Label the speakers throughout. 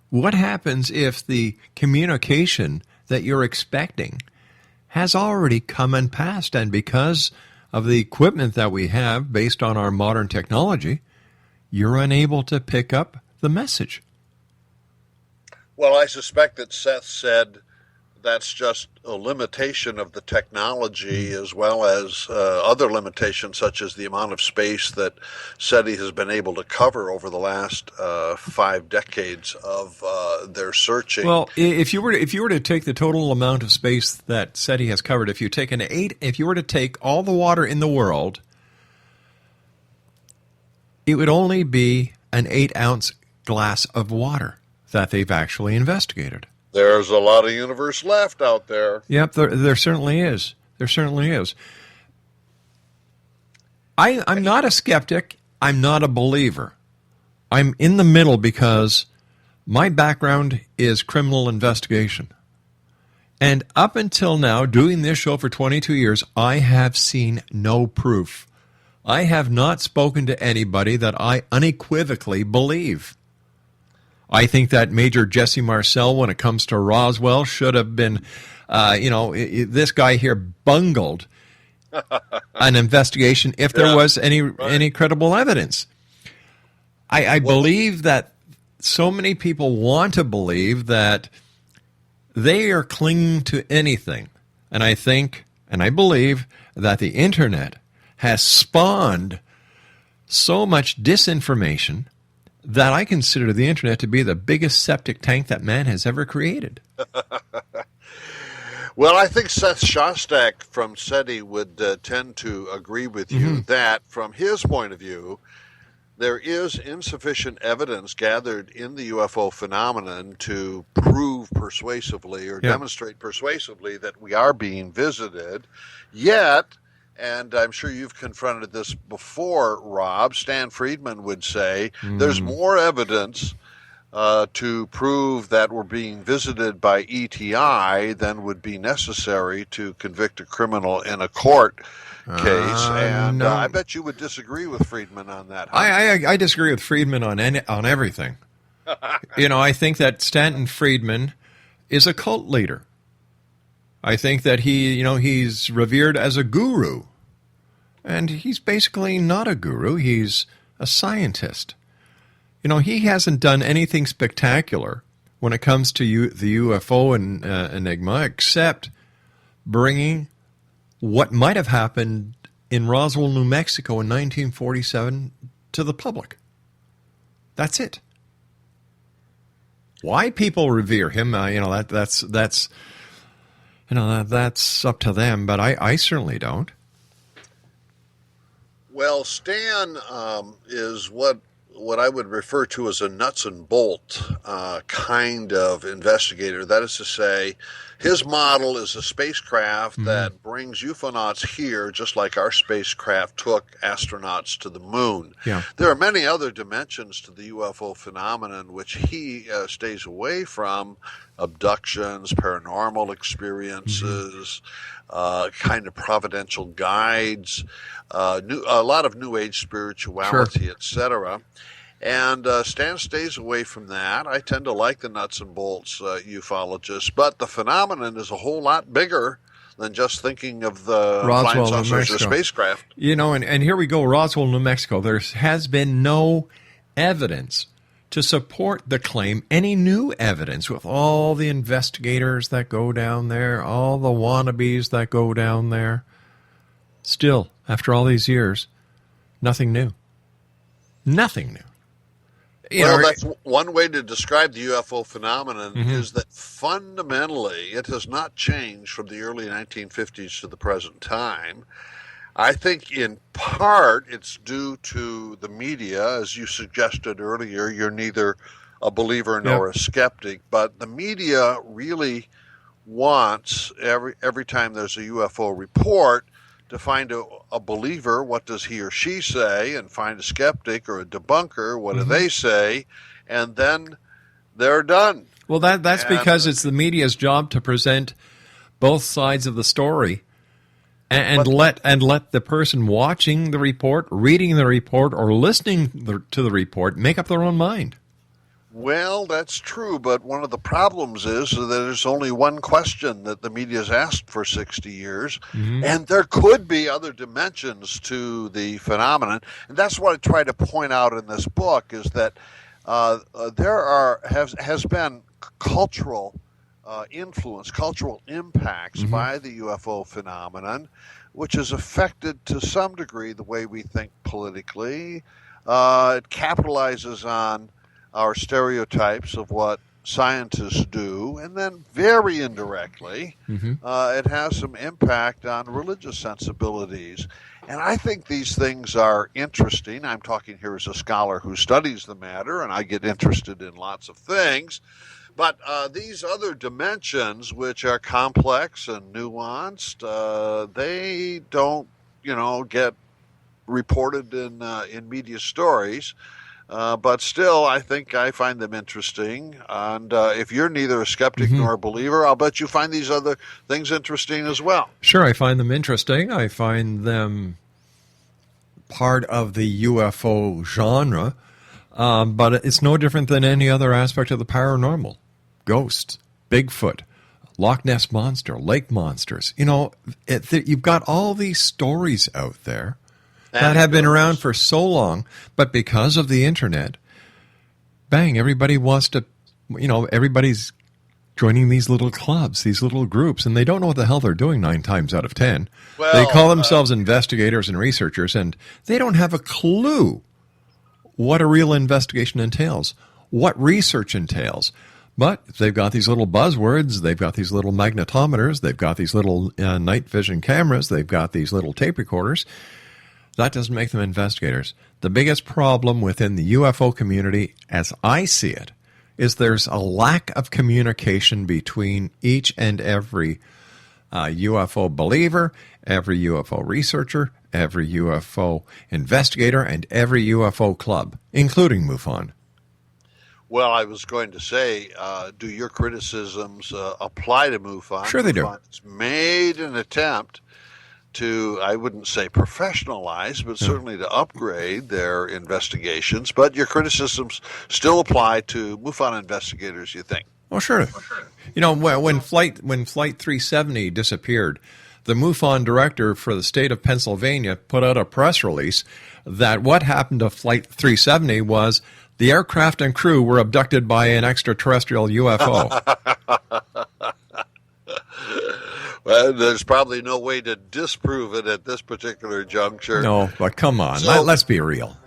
Speaker 1: What happens if the communication that you're expecting has already come and passed, and because of the equipment that we have based on our modern technology, you're unable to pick up the message?
Speaker 2: Well, I suspect that Seth said that's just a limitation of the technology, as well as other limitations such as the amount of space that SETI has been able to cover over the last 5 decades of their searching.
Speaker 1: Well, if you were to take the total amount of space that SETI has covered, if you were to take all the water in the world, it would only be an 8-ounce glass of water that they've actually investigated.
Speaker 2: There's a lot of universe left out there.
Speaker 1: Yep, there certainly is. There certainly is. I'm not a skeptic. I'm not a believer. I'm in the middle because my background is criminal investigation. And up until now, doing this show for 22 years, I have seen no proof. I have not spoken to anybody that I unequivocally believe. I think that Major Jesse Marcel, when it comes to Roswell, should have been, this guy here bungled an investigation if there was any credible evidence. I believe that so many people want to believe that they are clinging to anything. And I think, and I believe, that the Internet has spawned so much disinformation that I consider the Internet to be the biggest septic tank that man has ever created.
Speaker 2: Well, I think Seth Shostak from SETI would tend to agree with you that, from his point of view, there is insufficient evidence gathered in the UFO phenomenon to prove persuasively or demonstrate persuasively that we are being visited. Yet, and I'm sure you've confronted this before, Rob, Stan Friedman would say there's more evidence to prove that we're being visited by ETI than would be necessary to convict a criminal in a court case. And I bet you would disagree with Friedman on that. Huh?
Speaker 1: I disagree with Friedman on everything. I think that Stanton Friedman is a cult leader. I think that he's revered as a guru. And he's basically not a guru. He's a scientist. He hasn't done anything spectacular when it comes to the UFO and Enigma, except bringing what might have happened in Roswell, New Mexico in 1947 to the public. That's it. Why people revere him, that's up to them, but I certainly don't.
Speaker 2: Well, Stan is what I would refer to as a nuts and bolt kind of investigator. That is to say, his model is a spacecraft that brings ufonauts here, just like our spacecraft took astronauts to the moon.
Speaker 1: Yeah.
Speaker 2: There are many other dimensions to the UFO phenomenon which he stays away from: abductions, paranormal experiences, kind of providential guides, a lot of New Age spirituality, etc. And Stan stays away from that. I tend to like the nuts and bolts ufologists, but the phenomenon is a whole lot bigger than just thinking of the flying saucers or spacecraft.
Speaker 1: And here we go, Roswell, New Mexico. There has been no evidence to support the claim, any new evidence, with all the investigators that go down there, all the wannabes that go down there. Still, after all these years, nothing new. Nothing new.
Speaker 2: That's one way to describe the UFO phenomenon, is that fundamentally it has not changed from the early 1950s to the present time. I think in part it's due to the media. As you suggested earlier, you're neither a believer nor a skeptic, but the media really wants, every time there's a UFO report, to find a believer, what does he or she say, and find a skeptic or a debunker, what do they say, and then they're done.
Speaker 1: Well, that's because it's the media's job to present both sides of the story, and let the person watching the report, reading the report, or listening to the report make up their own mind.
Speaker 2: Well, that's true, but one of the problems is that there's only one question that the media has asked for 60 years, and there could be other dimensions to the phenomenon. And that's what I try to point out in this book, is that has been cultural influence, cultural impacts by the UFO phenomenon, which has affected to some degree the way we think politically. It capitalizes on our stereotypes of what scientists do, and then very indirectly, it has some impact on religious sensibilities. And I think these things are interesting. I'm talking here as a scholar who studies the matter, and I get interested in lots of things. But these other dimensions, which are complex and nuanced, they don't, get reported in media stories. But still, I think I find them interesting. And if you're neither a skeptic nor a believer, I'll bet you find these other things interesting as well.
Speaker 1: Sure, I find them interesting. I find them part of the UFO genre. But it's no different than any other aspect of the paranormal. Ghosts, Bigfoot, Loch Ness Monster, lake monsters. You've got all these stories out there that have been around for so long, but because of the internet, bang, everybody wants to, everybody's joining these little clubs, these little groups, and they don't know what the hell they're doing 9 times out of 10.
Speaker 2: Well,
Speaker 1: they call themselves investigators and researchers, and they don't have a clue what a real investigation entails, what research entails. But they've got these little buzzwords, they've got these little magnetometers, they've got these little night vision cameras, they've got these little tape recorders. That doesn't make them investigators. The biggest problem within the UFO community, as I see it, is there's a lack of communication between each and every UFO believer, every UFO researcher, every UFO investigator, and every UFO club, including MUFON.
Speaker 2: Well, I was going to say, do your criticisms apply to MUFON?
Speaker 1: Sure they do.
Speaker 2: MUFON's made an attempt to, I wouldn't say professionalize, but certainly to upgrade their investigations. But your criticisms still apply to MUFON investigators, you think?
Speaker 1: Oh, sure. When Flight 370 disappeared, the MUFON director for the state of Pennsylvania put out a press release that what happened to Flight 370 was the aircraft and crew were abducted by an extraterrestrial UFO.
Speaker 2: Well, there's probably no way to disprove it at this particular juncture.
Speaker 1: No, but come on. Let's be real.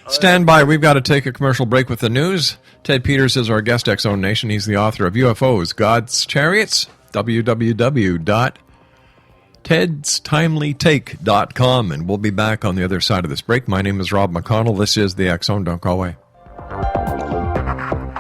Speaker 1: Stand by. We've got to take a commercial break with the news. Ted Peters is our guest, X-Zone Nation. He's the author of UFOs, God's Chariots, www.tedstimelyketake.com. And we'll be back on the other side of this break. My name is Rob McConnell. This is the X-Zone. Don't go away.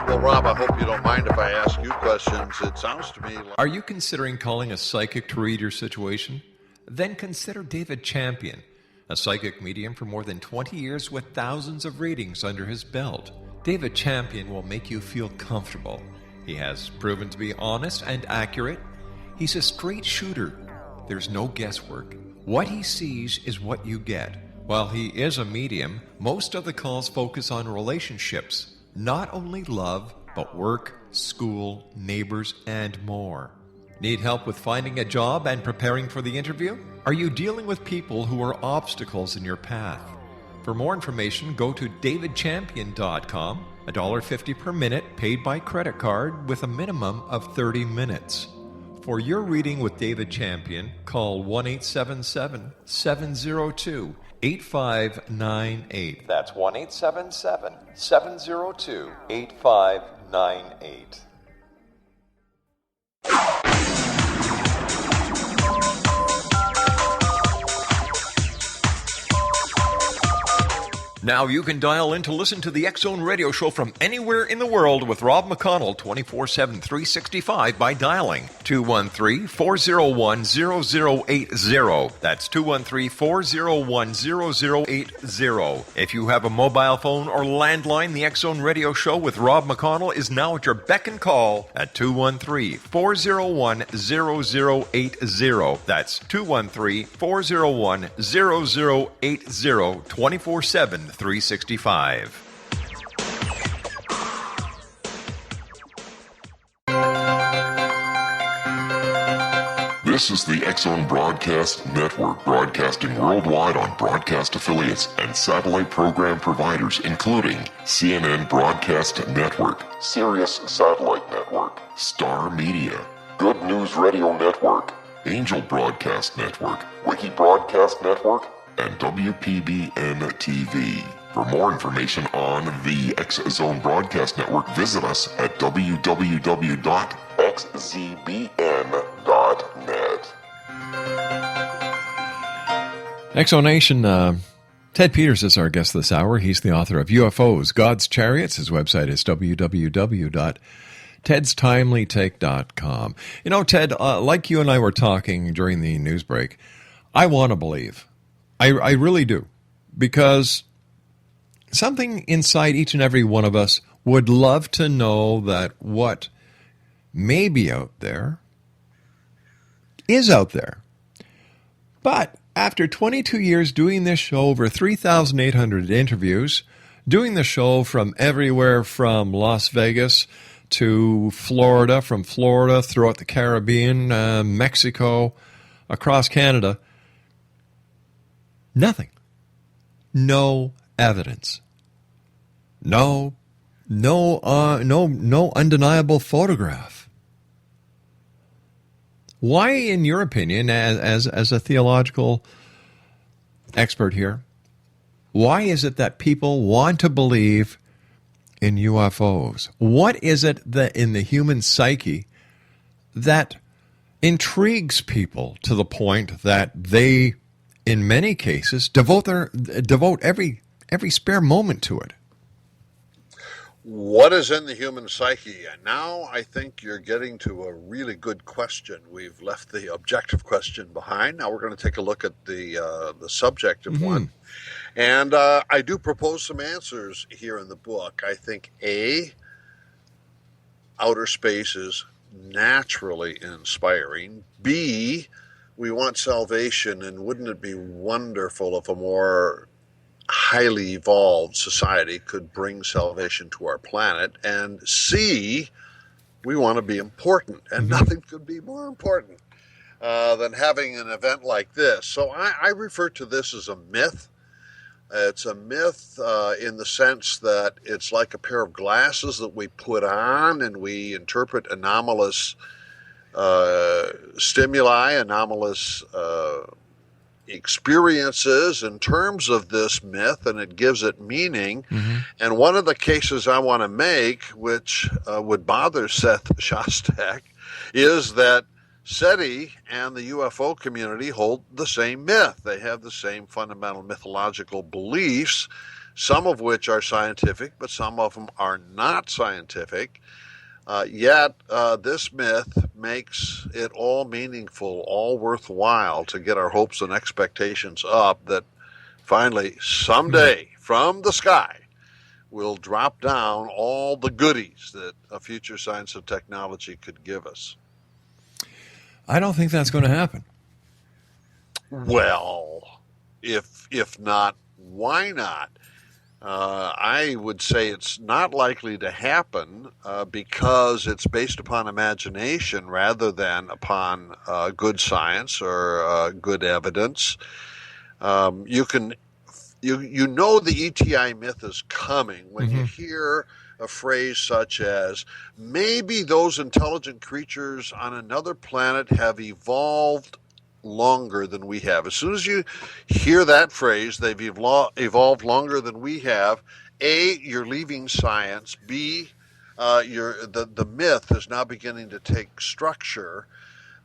Speaker 2: Well, Rob, I hope you don't mind if I ask you questions. It sounds to me like...
Speaker 1: Are you considering calling a psychic to read your situation? Then consider David Champion, a psychic medium for more than 20 years with thousands of readings under his belt. David Champion will make you feel comfortable. He has proven to be honest and accurate. He's a straight shooter. There's no guesswork. What he sees is what you get. While he is a medium, most of the calls focus on relationships. Not only love, but work, school, neighbors, and more. Need help with finding a job and preparing for the interview? Are you dealing with people who are obstacles in your path? For more information, go to davidchampion.com, $1.50 per minute paid by credit card with a minimum of 30 minutes. For your reading with David Champion, call 1-877-702-8598. That's 1-877-702-8598. Now you can dial in to listen to the X-Zone Radio Show from anywhere in the world with Rob McConnell 24/7, 365 by dialing 213-401-0080. That's 213-401-0080. If you have a mobile phone or landline, the X-Zone Radio Show with Rob McConnell is now at your beck and call at 213-401-0080. That's 213-401-0080, 24/7, 365.
Speaker 3: This is the X-Zone Broadcast Network, broadcasting worldwide on broadcast affiliates and satellite program providers, including CNN Broadcast Network, Sirius Satellite Network, Star Media, Good News Radio Network, Angel Broadcast Network, Wiki Broadcast Network, and WPBN TV. For more information on the X-Zone Broadcast Network, visit us at www.xzbn.net.
Speaker 1: Exonation, Ted Peters is our guest this hour. He's the author of UFOs, God's Chariots. His website is www.tedstimelytake.com. You know, Ted, like you and I were talking during the news break, I want to believe. I really do. Because something inside each and every one of us would love to know that what may be out there is out there. But after 22 years doing this show, over 3,800 interviews, doing the show from everywhere from Las Vegas to Florida, from Florida throughout the Caribbean, Mexico, across Canada, nothing. No evidence. No undeniable photograph. Why, in your opinion, as a theological expert here, why is it that people want to believe in UFOs? What is it that in the human psyche that intrigues people to the point that they, in many cases, devote every spare moment to it?
Speaker 2: What is in the human psyche? And now I think you're getting to a really good question. We've left the objective question behind. Now we're going to take a look at the subjective one. And I do propose some answers here in the book. I think, A, outer space is naturally inspiring. B, we want salvation, and wouldn't it be wonderful if a more highly evolved society could bring salvation to our planet? And C, we want to be important, and nothing could be more important than having an event like this. So I refer to this as a myth. It's a myth in the sense that it's like a pair of glasses that we put on and we interpret anomalous stimuli, anomalous experiences in terms of this myth, and it gives it meaning. And one of the cases I want to make, which would bother Seth Shostak, is that SETI and the UFO community hold the same myth. They have the same fundamental mythological beliefs, some of which are scientific, but some of them are not scientific. Yet this myth makes it all meaningful, all worthwhile to get our hopes and expectations up that finally, someday, from the sky, will drop down all the goodies that a future science and technology could give us.
Speaker 1: I don't think that's going to happen.
Speaker 2: Well, if not, why not? I would say it's not likely to happen because it's based upon imagination rather than upon good science or good evidence. You know the ETI myth is coming when you hear a phrase such as, maybe those intelligent creatures on another planet have evolved longer than we have. As soon as you hear that phrase, they've evolved longer than we have, A, you're leaving science. B, the myth is now beginning to take structure,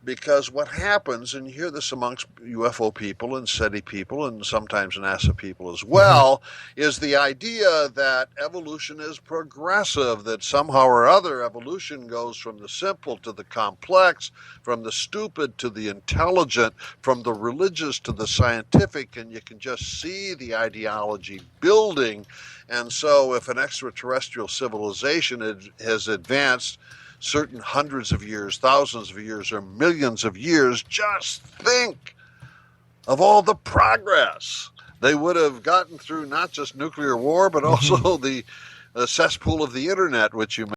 Speaker 2: because what happens, and you hear this amongst UFO people and SETI people and sometimes NASA people as well, is the idea that evolution is progressive, that somehow or other evolution goes from the simple to the complex, from the stupid to the intelligent, from the religious to the scientific, and you can just see the ideology building. And so if an extraterrestrial civilization has advanced certain hundreds of years, thousands of years, or millions of years, just think of all the progress they would have gotten through, not just nuclear war, but also the cesspool of the internet, which you